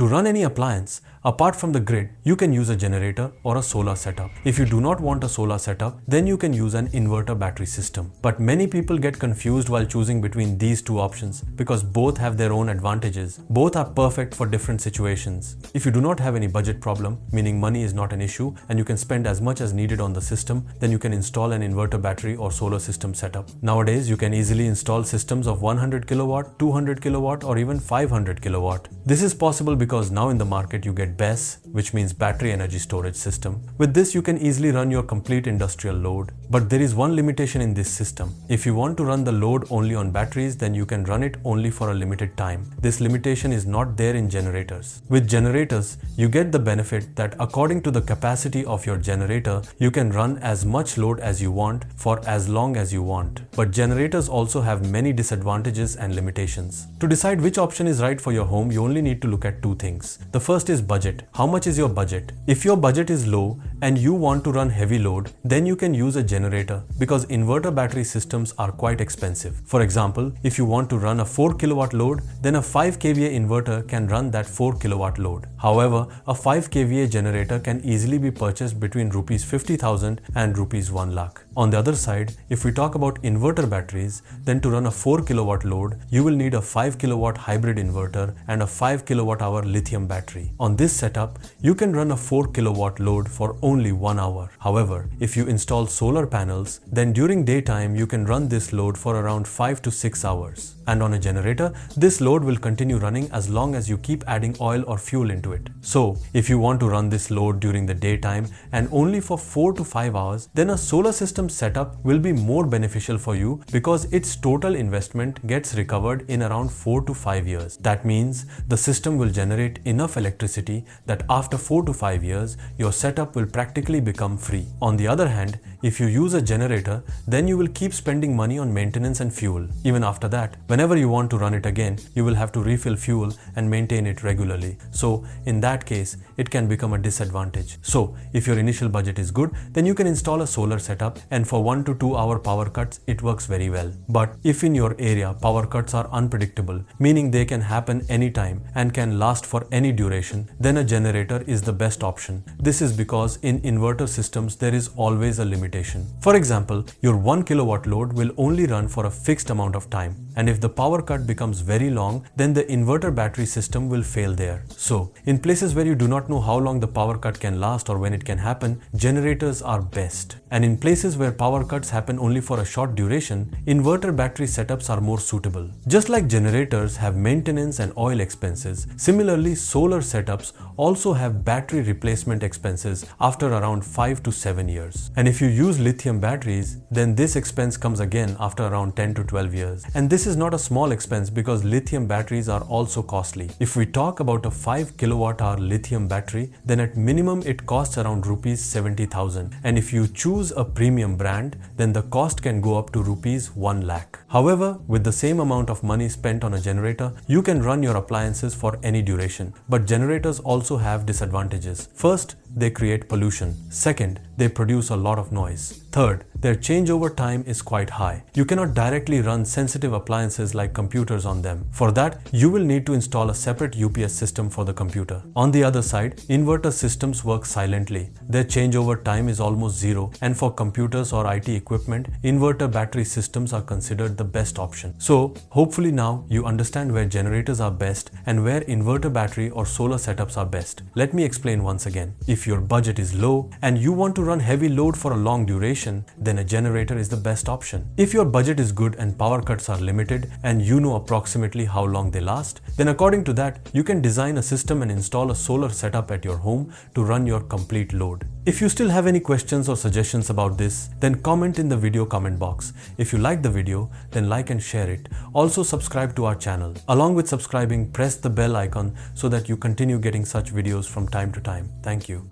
To run any appliance, apart from the grid, you can use a generator or a solar setup. If you do not want a solar setup, then you can use an inverter battery system. But many people get confused while choosing between these two options because both have their own advantages. Both are perfect for different situations. If you do not have any budget problem, meaning money is not an issue and you can spend as much as needed on the system, then you can install an inverter battery or solar system setup. Nowadays, you can easily install systems of 100 kilowatt, 200 kilowatt or even 500 kilowatt. This is possible because now in the market you get BESS, which means battery energy storage system. With this, you can easily run your complete industrial load. But there is one limitation in this system. If you want to run the load only on batteries, then you can run it only for a limited time. This limitation is not there in generators. With generators, you get the benefit that according to the capacity of your generator, you can run as much load as you want for as long as you want. But generators also have many disadvantages and limitations. To decide which option is right for your home, you only need to look at two things. The first is budget. How much is your budget? If your budget is low and you want to run heavy load, then you can use a generator because inverter battery systems are quite expensive. For example, if you want to run a 4 kilowatt load, then a 5 kVA inverter can run that 4 kilowatt load. However, a 5 kVA generator can easily be purchased between rupees 50,000 and rupees 1 lakh. On the other side, if we talk about inverter batteries, then to run a 4 kilowatt load, you will need a 5 kilowatt hybrid inverter and a 5 kilowatt hour lithium battery. On this setup, you can run a 4 kilowatt load for only 1 hour. However, if you install solar panels, then during daytime you can run this load for around 5 to 6 hours. And on a generator, this load will continue running as long as you keep adding oil or fuel into it. So, if you want to run this load during the daytime and only for 4 to 5 hours, then a solar system setup will be more beneficial for you because its total investment gets recovered in around 4 to 5 years. That means the system will generate enough electricity that after 4 to 5 years, your setup will practically become free. On the other hand, if you use a generator, then you will keep spending money on maintenance and fuel. Even after that, whenever you want to run it again, you will have to refill fuel and maintain it regularly. So in that case, it can become a disadvantage. So if your initial budget is good, then you can install a solar setup, and for 1 to 2 hour power cuts, it works very well. But if in your area power cuts are unpredictable, meaning they can happen anytime and can last for any duration, then a generator is the best option. This is because in inverter systems, there is always a limitation. For example, your 1 kilowatt load will only run for a fixed amount of time. And if the power cut becomes very long, then the inverter battery system will fail there. So, in places where you do not know how long the power cut can last or when it can happen, generators are best. And in places where power cuts happen only for a short duration, inverter battery setups are more suitable. Just like generators have maintenance and oil expenses, similarly solar setups also have battery replacement expenses after around 5 to 7 years. And if you use lithium batteries, then this expense comes again after around 10 to 12 years. And this is not a small expense because lithium batteries are also costly. If we talk about a 5 kilowatt hour lithium battery, then at minimum it costs around rupees 70,000. And if you choose a premium brand, then the cost can go up to rupees 1 lakh. However, with the same amount of money spent on a generator, you can run your appliances for any duration. But generators also have disadvantages. First, they create pollution. Second, they produce a lot of noise. Third, their changeover time is quite high. You cannot directly run sensitive appliances like computers on them. For that, you will need to install a separate UPS system for the computer. On the other side, inverter systems work silently. Their changeover time is almost zero, and for computers or IT equipment, inverter battery systems are considered the best option. So, hopefully now you understand where generators are best and where inverter battery or solar setups are best. Let me explain once again. If your budget is low and you want to run heavy load for a long duration, then a generator is the best option. If your budget is good and power cuts are limited and you know approximately how long they last, then according to that, you can design a system and install a solar setup at your home to run your complete load. If you still have any questions or suggestions about this, then comment in the video comment box. If you like the video, then like and share it. Also subscribe to our channel. Along with subscribing, press the bell icon so that you continue getting such videos from time to time. Thank you.